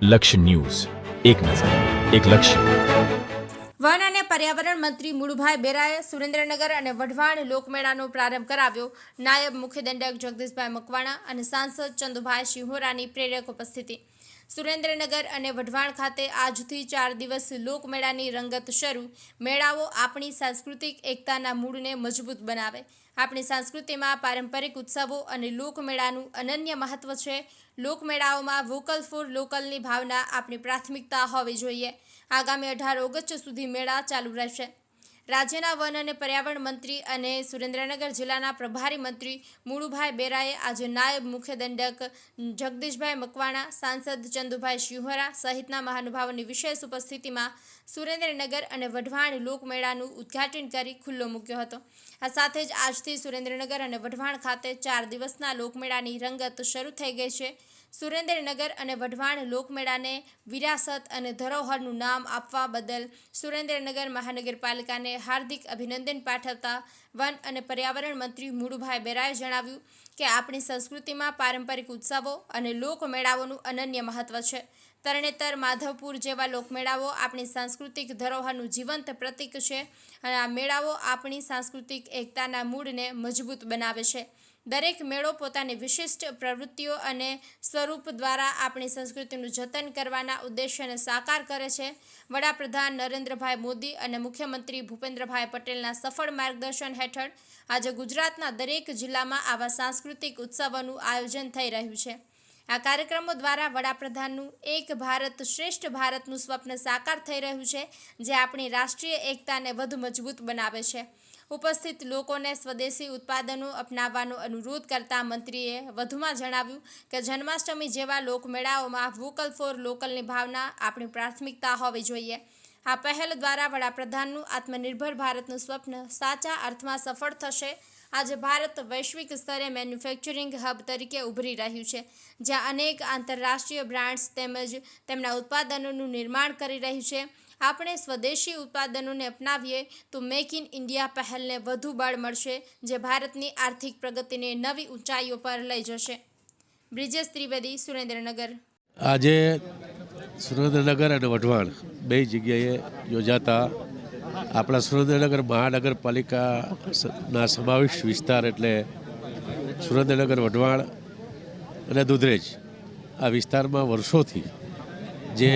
લક્ષ્ય ન્યૂઝ, એક નજર, એક લક્ષ્ય. વન અને પર્યાવરણ મંત્રી મુળુભાઈ બેરાએ સુરેન્દ્રનગર અને વઢવાણ લોકમેળાનો પ્રારંભ કરાવ્યો. નાયબ મુખ્ય દંડક જગદીશભાઈ મકવાણા અને સાંસદ ચંદુભાઈ શિહોરાની પ્રેરક ઉપસ્થિતિ. સુરેન્દ્રનગર અને વઢવાણ ખાતે આજથી 4 દિવસ લોકમેળાની રંગત શરૂ. મેળાઓ આપણી સાંસ્કૃતિક એકતાના મૂળને મજબૂત બનાવે. આપણી સંસ્કૃતિમાં પારંપરિક ઉત્સવો અને લોકમેળાનું અનન્ય મહત્વ છે. લોકમેળાઓમાં વોકલ ફોર લોકલની ભાવના આપણી પ્રાથમિકતા હોવી જોઈએ. આગામી 18 ઓગસ્ટ સુધી મેળા ચાલુ રહેશે. રાજ્યના વન અને પર્યાવરણ મંત્રી અને સુરેન્દ્રનગર જિલ્લાના પ્રભારી મંત્રી મુળુભાઈ બેરાએ આજે નાયબ મુખ્ય દંડક જગદીશભાઈ મકવાણા, સાંસદ ચંદુભાઈ શિહોરા સહિતના મહાનુભાવોની વિશેષ ઉપસ્થિતિમાં સુરેન્દ્રનગર અને વઢવાણ લોકમેળાનું ઉદ્ઘાટન કરી ખુલ્લો મૂક્યો હતો. આ સાથે જ આજથી સુરેન્દ્રનગર અને વઢવાણ ખાતે 4 દિવસના લોકમેળાની રંગત શરૂ થઈ ગઈ છે. સુરેન્દ્રનગર અને વઢવાણ લોકમેળાને વિરાસત અને ધરોહરનું નામ આપવા બદલ સુરેન્દ્રનગર મહાનગરપાલિકાને હાર્દિક અભિનંદન પાઠવતા વન અને પર્યાવરણ મંત્રી મુળુભાઈ બેરાએ જણાવ્યું કે આપણી સંસ્કૃતિમાં પારંપરિક ઉત્સવો અને લોકમેળાઓનું અનન્ય મહત્વ છે. તરણેતર, માધવપુર જેવા લોકમેળાઓ આપણી સાંસ્કૃતિક ધરોહરનું જીવંત પ્રતીક છે અને આ મેળાઓ આપણી સાંસ્કૃતિક એકતાના મૂળને મજબૂત બનાવે છે. દરેક મેળો પોતાની વિશિષ્ટ પ્રવૃત્તિઓ અને સ્વરૂપ દ્વારા આપણી સંસ્કૃતિનું જતન કરવાના ઉદ્દેશ્યને સાકાર કરે છે. વડાપ્રધાન નરેન્દ્રભાઈ મોદી અને મુખ્યમંત્રી ભૂપેન્દ્રભાઈ પટેલના સફળ માર્ગદર્શન હેઠળ આજે ગુજરાતના દરેક જિલ્લામાં આવા સાંસ્કૃતિક ઉત્સવોનું આયોજન થઈ રહ્યું છે. આ કાર્યક્રમો દ્વારા વડાપ્રધાનનું એક ભારત શ્રેષ્ઠ ભારતનું સ્વપ્ન સાકાર થઈ રહ્યું છે, જે આપણી રાષ્ટ્રીય એકતાને વધુ મજબૂત બનાવે છે. ઉપસ્થિત લોકોને સ્વદેશી ઉત્પાદનો અપનાવવાનો અનુરોધ કરતા મંત્રીએ વધુમાં જણાવ્યું કે જન્માષ્ટમી જેવા લોકમેળાઓમાં વોકલ ફોર લોકલની ભાવના આપણી પ્રાથમિકતા હોવી જોઈએ. આ પહેલ દ્વારા વડાપ્રધાનનું આત્મનિર્ભર ભારતનું સ્વપ્ન સાચા અર્થમાં સફળ થશે. આજે ભારત વૈશ્વિક સ્તરે મેન્યુફેક્ચરિંગ હબ તરીકે ઉભરી રહ્યું છે, જ્યાં અનેક આંતરરાષ્ટ્રીય બ્રાન્ડ્સ તેમજ તેમના ઉત્પાદનોનું નિર્માણ કરી રહ્યું છે. આપણે સ્વદેશી ઉત્પાદનોને અપનાવીએ તો મેક ઇન ઇન્ડિયા પહેલને વધુ બળ મળશે, જે ભારતની આર્થિક પ્રગતિને નવી ઊંચાઈઓ પર લઈ જશે. બ્રિજેશ ત્રિવેદી, સુરેન્દ્રનગર. આજે સુરેન્દ્રનગર અને વઢવાણ બે જગ્યાએ યોજાતા આપણા સુરેન્દ્રનગર મહાનગરપાલિકાના સમાવિષ્ટ વિસ્તાર એટલે સુરેન્દ્રનગર, વઢવાણ અને દુધરેજ આ વિસ્તારમાં વર્ષોથી જે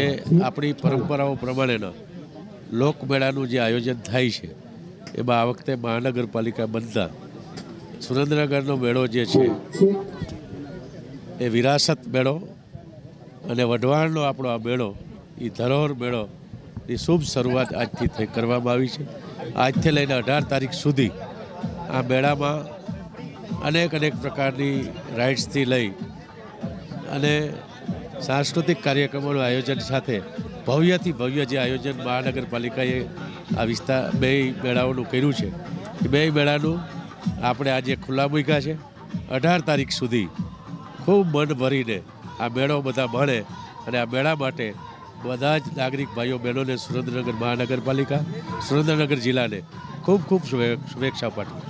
આપણી પરંપરાઓ પ્રમાણેના લોકમેળાનું જે આયોજન થાય છે, એમાં આ વખતે મહાનગરપાલિકા બનતા સુરેન્દ્રનગરનો મેળો જે છે એ વિરાસત મેળો અને વઢવાણનો આપણો આ મેળો એ ધરોહર મેળો એ શુભ શરૂઆત આજથી કરવામાં આવી છે. આજથી લઈને 18 તારીખ સુધી આ મેળામાં અનેક પ્રકારની રાઇડ્સથી લઈ અને સાંસ્કૃતિક કાર્યક્રમોનું આયોજન સાથે ભવ્યથી ભવ્ય જે આયોજન મહાનગરપાલિકાએ આ વિસ્તાર બે મેળાઓનું કર્યું છે, એ બે મેળાનું આપણે આજે ખુલ્લા મૂક્યા છે. 18 તારીખ સુધી ખૂબ મન ભરીને આ મેળો બધા માણે અને આ મેળા માટે બધા જ નાગરિક ભાઈઓ બહેનોને સુરેન્દ્રનગર મહાનગરપાલિકા, સુરેન્દ્રનગર જિલ્લાને ખૂબ શુભેચ્છા પાઠવું.